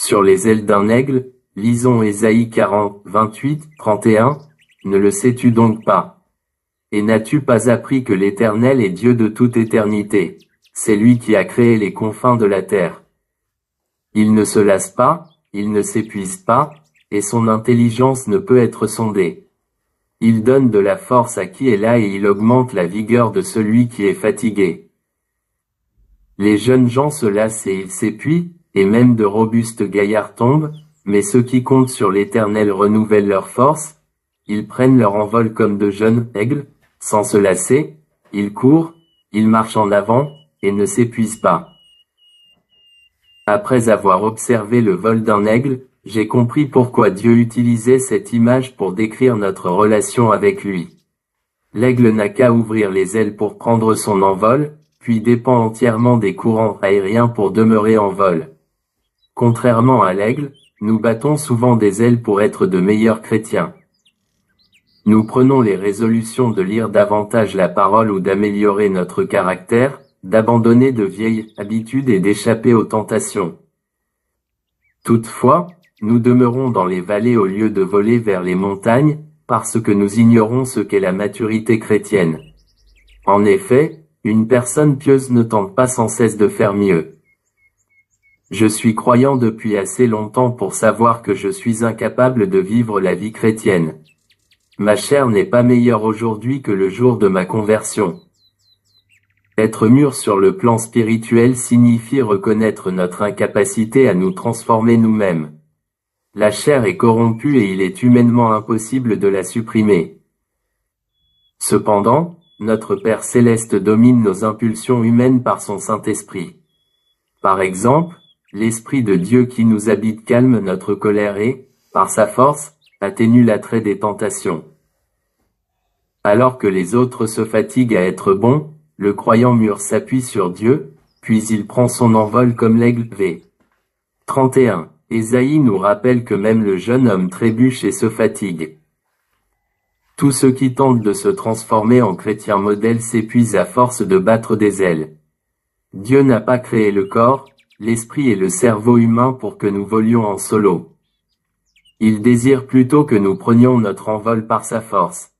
Sur les ailes d'un aigle, lisons Ésaïe 40, 28, 31, ne le sais-tu donc pas? Et n'as-tu pas appris que l'Éternel est Dieu de toute éternité? C'est lui qui a créé les confins de la terre. Il ne se lasse pas, il ne s'épuise pas, et son intelligence ne peut être sondée. Il donne de la force à qui est là et il augmente la vigueur de celui qui est fatigué. Les jeunes gens se lassent et ils s'épuisent, et même de robustes gaillards tombent, mais ceux qui comptent sur l'Éternel renouvellent leur force, ils prennent leur envol comme de jeunes aigles, sans se lasser, ils courent, ils marchent en avant, et ne s'épuisent pas. Après avoir observé le vol d'un aigle, j'ai compris pourquoi Dieu utilisait cette image pour décrire notre relation avec lui. L'aigle n'a qu'à ouvrir les ailes pour prendre son envol, puis dépend entièrement des courants aériens pour demeurer en vol. Contrairement à l'aigle, nous battons souvent des ailes pour être de meilleurs chrétiens. Nous prenons les résolutions de lire davantage la parole ou d'améliorer notre caractère, d'abandonner de vieilles habitudes et d'échapper aux tentations. Toutefois, nous demeurons dans les vallées au lieu de voler vers les montagnes, parce que nous ignorons ce qu'est la maturité chrétienne. En effet, une personne pieuse ne tente pas sans cesse de faire mieux. Je suis croyant depuis assez longtemps pour savoir que je suis incapable de vivre la vie chrétienne. Ma chair n'est pas meilleure aujourd'hui que le jour de ma conversion. Être mûr sur le plan spirituel signifie reconnaître notre incapacité à nous transformer nous-mêmes. La chair est corrompue et il est humainement impossible de la supprimer. Cependant, notre Père Céleste domine nos impulsions humaines par son Saint-Esprit. Par exemple, l'Esprit de Dieu qui nous habite calme notre colère et, par sa force, atténue l'attrait des tentations. Alors que les autres se fatiguent à être bons, le croyant mûr s'appuie sur Dieu, puis il prend son envol comme l'aigle. V. 31. Ésaïe nous rappelle que même le jeune homme trébuche et se fatigue. Tous ceux qui tentent de se transformer en chrétiens modèles s'épuisent à force de battre des ailes. Dieu n'a pas créé le corps, l'esprit et le cerveau humain pour que nous volions en solo. Il désire plutôt que nous prenions notre envol par sa force.